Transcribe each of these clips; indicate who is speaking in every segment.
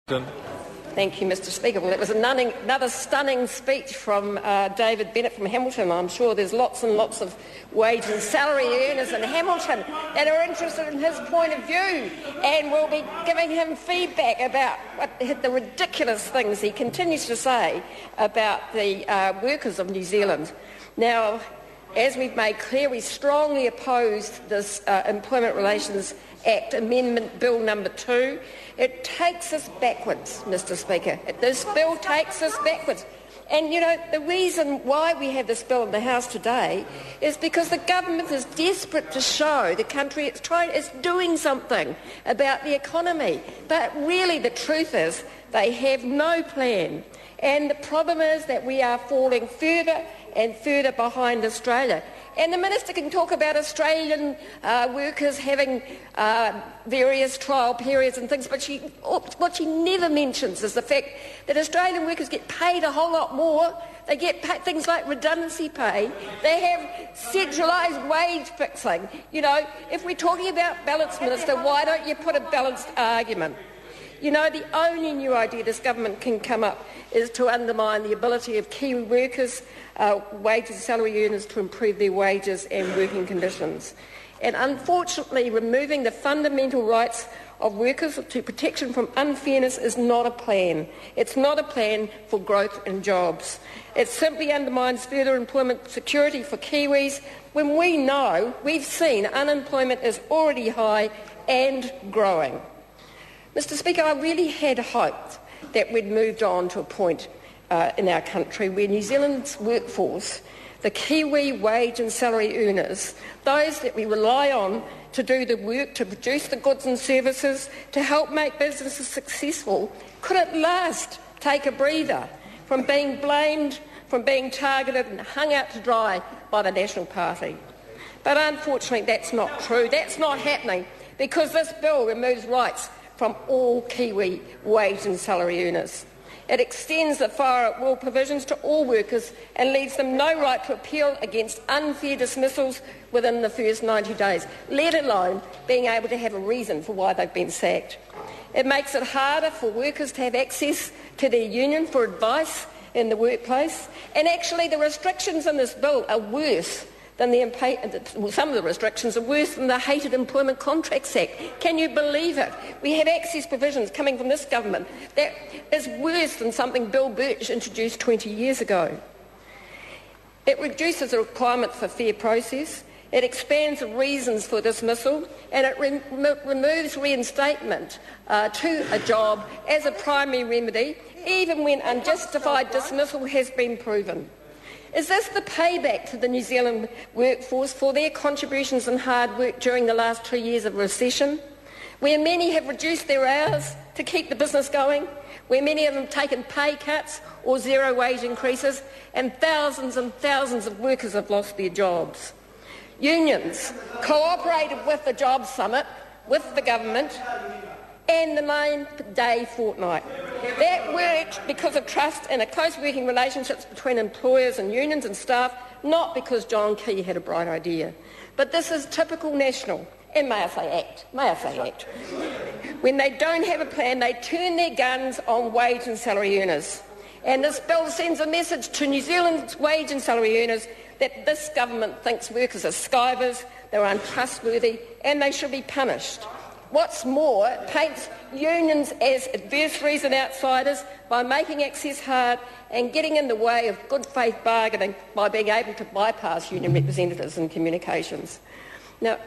Speaker 1: Thank you, Mr Speaker. Well, it was another stunning speech from David Bennett from Hamilton. I'm sure there's lots and lots of wage and salary earners in Hamilton that are interested in his point of view and will be giving him feedback about the ridiculous things he continues to say about the workers of New Zealand. Now, as we've made clear, we strongly oppose this Employment Relations Act Amendment Bill number 2. It takes us backwards, Mr Speaker. This bill takes us backwards. And, you know, the reason why we have this bill in the House today is because the government is desperate to show the country it's doing something about the economy. But really the truth is they have no plan. And the problem is that we are falling further and further behind Australia. And the Minister can talk about Australian workers having various trial periods and things, but what she never mentions is the fact that Australian workers get paid a whole lot more. They get things like redundancy pay. They have centralised wage fixing. You know, if we're talking about balance, Minister, why don't you put a balanced argument? You know, the only new idea this government can come up is to undermine the ability of Kiwi workers, wage and salary earners to improve their wages and working conditions. And unfortunately, removing the fundamental rights of workers to protection from unfairness is not a plan. It's not a plan for growth and jobs. It simply undermines further employment security for Kiwis when we know, we've seen, unemployment is already high and growing. Mr Speaker, I really had hoped that we'd moved on to a point in our country where New Zealand's workforce, the Kiwi wage and salary earners, those that we rely on to do the work, to produce the goods and services, to help make businesses successful, could at last take a breather from being blamed, from being targeted and hung out to dry by the National Party. But unfortunately that's not true. That's not happening because this bill removes rights from all Kiwi wage and salary earners. It extends the fire-at-will provisions to all workers and leaves them no right to appeal against unfair dismissals within the first 90 days, let alone being able to have a reason for why they've been sacked. It makes it harder for workers to have access to their union for advice in the workplace, and actually the restrictions in this bill are worse than some of the restrictions are worse than the hated Employment Contracts Act. Can you believe it? We have access provisions coming from this government that is worse than something Bill Birch introduced 20 years ago. It reduces the requirement for fair process, it expands the reasons for dismissal, and it removes reinstatement to a job as a primary remedy, even when unjustified dismissal has been proven. Is this the payback to the New Zealand workforce for their contributions and hard work during the last 2 years of recession, where many have reduced their hours to keep the business going, where many of them have taken pay cuts or zero wage increases, and thousands of workers have lost their jobs? Unions cooperated with the Jobs Summit, with the government, and the 9-day fortnight. That worked because of trust and a close working relationships between employers and unions and staff, not because John Key had a bright idea. But this is typical National, and may I say ACT. When they don't have a plan, they turn their guns on wage and salary earners. And this bill sends a message to New Zealand's wage and salary earners that this government thinks workers are skivers, they're untrustworthy, and they should be punished. What's more, it paints unions as adversaries and outsiders by making access hard and getting in the way of good faith bargaining by being able to bypass union representatives in communications. Now,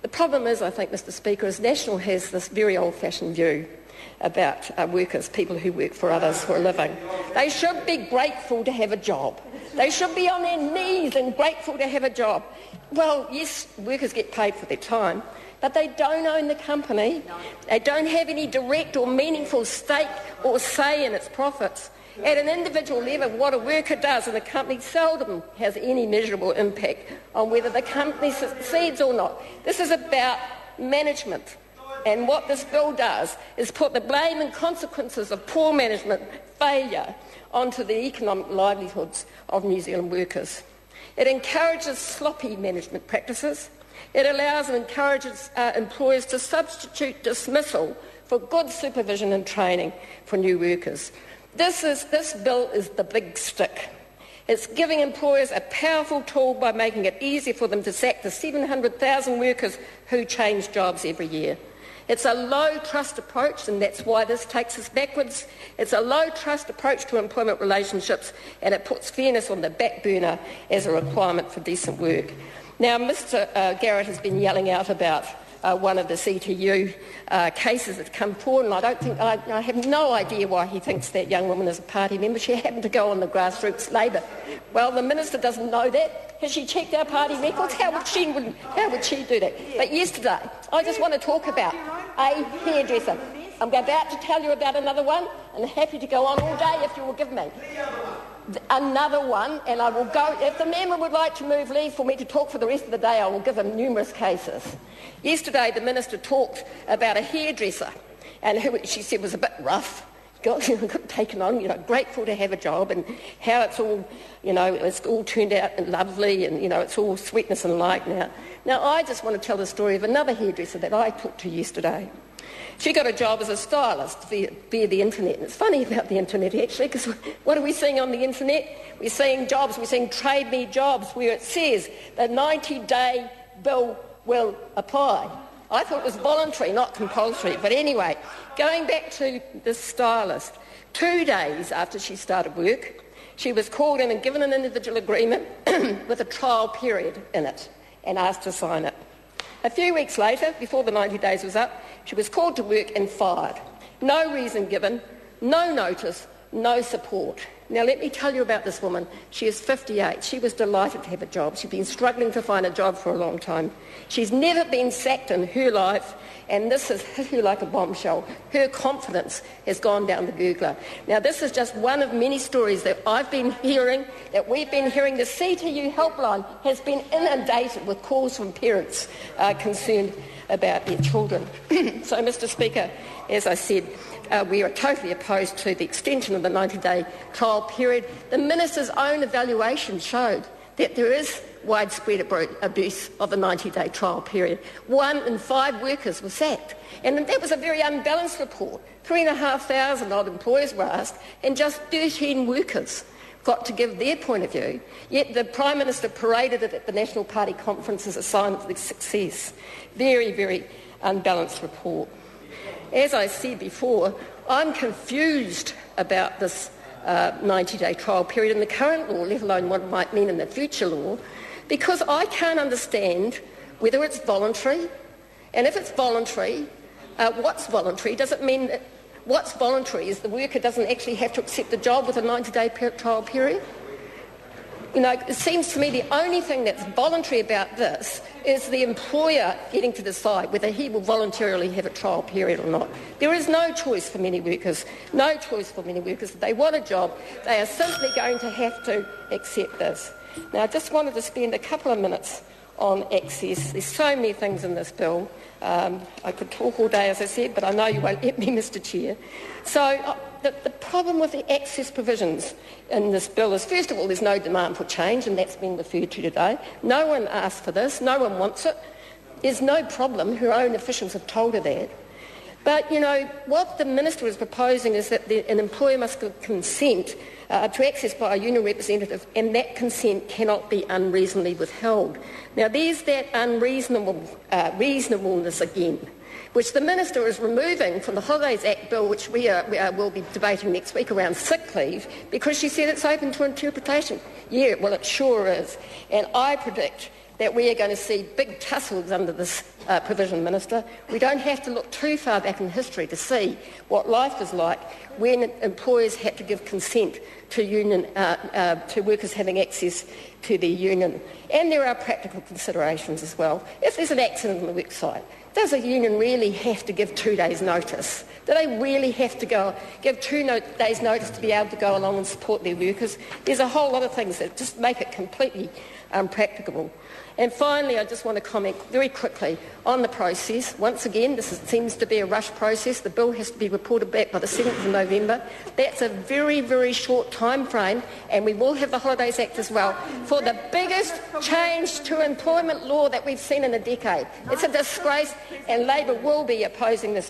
Speaker 1: the problem is, I think, Mr Speaker, is National has this very old-fashioned view about workers, people who work for others for a living. They should be grateful to have a job. They should be on their knees and grateful to have a job. Well, yes, workers get paid for their time, but they don't own the company. They don't have any direct or meaningful stake or say in its profits. At an individual level, what a worker does in a company seldom has any measurable impact on whether the company succeeds or not. This is about management. And what this bill does is put the blame and consequences of poor management failure onto the economic livelihoods of New Zealand workers. It encourages sloppy management practices. It allows and encourages employers to substitute dismissal for good supervision and training for new workers. This bill is the big stick. It's giving employers a powerful tool by making it easier for them to sack the 700,000 workers who change jobs every year. It's a low-trust approach, and that's why this takes us backwards. It's a low-trust approach to employment relationships, and it puts fairness on the back burner as a requirement for decent work. Now, Mr Garrett has been yelling out about one of the CTU cases that's come forward, and I have no idea why he thinks that young woman is a party member. She happened to go on the grassroots Labour. Well, the Minister doesn't know that. Has she checked our party records? How would she do that? But yesterday, I just want to talk about a hairdresser. I'm about to tell you about another one, and I'm happy to go on all day if you will give me another one, and I will go. If the member would like to move leave for me to talk for the rest of the day, I will give him numerous cases. Yesterday, the Minister talked about a hairdresser, and who she said was a bit rough, got taken on, grateful to have a job, and how it's all, it's all turned out lovely, and, it's all sweetness and light now. Now, I just want to tell the story of another hairdresser that I talked to yesterday. She got a job as a stylist via the internet. And it's funny about the internet, actually, because what are we seeing on the internet? We're seeing jobs, we're seeing Trade Me jobs where it says the 90-day bill will apply. I thought it was voluntary, not compulsory. But anyway, going back to this stylist, 2 days after she started work, she was called in and given an individual agreement with a trial period in it and asked to sign it. A few weeks later, before the 90 days was up, she was called to work and fired. No reason given, no notice, no support. Now, let me tell you about this woman. She is 58. She was delighted to have a job. She's been struggling to find a job for a long time. She's never been sacked in her life, and this has hit her like a bombshell. Her confidence has gone down the gurgler. Now, this is just one of many stories that I've been hearing, that we've been hearing. The CTU helpline has been inundated with calls from parents concerned about their children. So, Mr Speaker, as I said, we are totally opposed to the extension of the 90-day trial period. The Minister's own evaluation showed that there is widespread abuse of the 90-day trial period. 1 in 5 workers were sacked. And that was a very unbalanced report. 3,500 odd employers were asked, and just 13 workers got to give their point of view. Yet the Prime Minister paraded it at the National Party conference as a sign of the success. Very, very unbalanced report. As I said before, I'm confused about this 90-day trial period in the current law, let alone what it might mean in the future law, because I can't understand whether it's voluntary, and if it's voluntary, what's voluntary? Does it mean that what's voluntary is the worker doesn't actually have to accept the job with a 90-day trial period? It seems to me the only thing that's voluntary about this is the employer getting to decide whether he will voluntarily have a trial period or not. There is no choice for many workers, If they want a job, they are simply going to have to accept this. Now, I just wanted to spend a couple of minutes on access. There's so many things in this bill. I could talk all day, as I said, but I know you won't let me, Mr Chair. So the problem with the access provisions in this bill is, first of all, there's no demand for change, and that's been referred to today. No one asked for this. No one wants it. There's no problem. Her own officials have told her that. But, what the Minister is proposing is that an employer must give consent to access by a union representative, and that consent cannot be unreasonably withheld. Now, there's that reasonableness again, which the Minister is removing from the Holidays Act bill, which we will be debating next week around sick leave, because she said it's open to interpretation. Yeah, well, it sure is. And I predict that we are going to see big tussles under this provision, Minister. We don't have to look too far back in history to see what life was like when employers had to give consent to workers having access to their union. And there are practical considerations as well. If there's an accident on the work site, does a union really have to give 2 days' notice? Do they really have to give 2 days' notice to be able to go along and support their workers? There's a whole lot of things that just make it completely unpracticable. And finally, I just want to comment very quickly on the process. Once again, seems to be a rush process. The bill has to be reported back by the 7th of November. That's a very, very short time frame, and we will have the Holidays Act as well, for the biggest change to employment law that we've seen in a decade. It's a disgrace, and Labor will be opposing this.